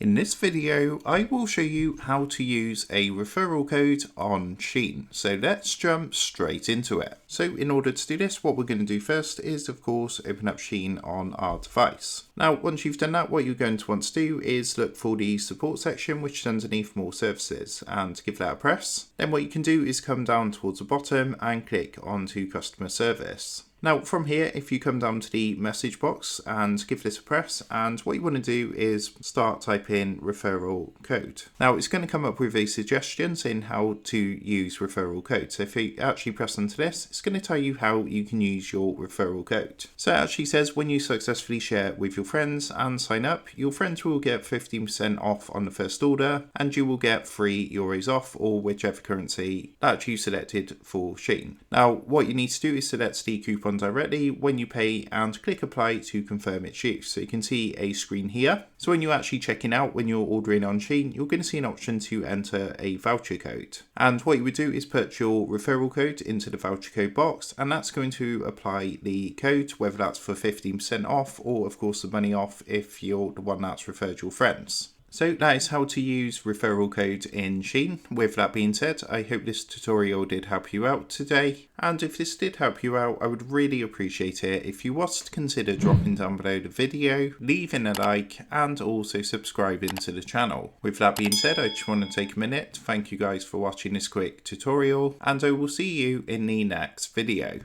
In this video, I will show you how to use a referral code on Shein. So let's jump straight into it. So in order to do this, what we're going to do first is, of course, open up Shein on our device. Now, once you've done that, what you're going to want to do is look for the support section, which is underneath more services, and give that a press. Then what you can do is come down towards the bottom and click onto customer service. Now from here, if you come down to the message box and give this a press, and what you want to do is start typing referral code. Now it's going to come up with a suggestion saying how to use referral code. So if you actually press onto this, it's going to tell you how you can use your referral code. So it actually says when you successfully share with your friends and sign up, your friends will get 15% off on the first order, and you will get €3 off, or whichever currency that you selected for Shein. Now what you need to do is select the coupon directly when you pay and click apply to confirm its use. So you can see a screen here. So when you're actually checking out, when you're ordering on Shein, you're going to see an option to enter a voucher code. And what you would do is put your referral code into the voucher code box, and that's going to apply the code, whether that's for 15% off or of course the money off if you're the one that's referred your friends. So that is how to use referral code in Shein. With that being said, I hope this tutorial did help you out today. And if this did help you out, I would really appreciate it if you was to consider dropping down below the video, leaving a like, and also subscribing to the channel. With that being said, I just want to take a minute to thank you guys for watching this quick tutorial, and I will see you in the next video.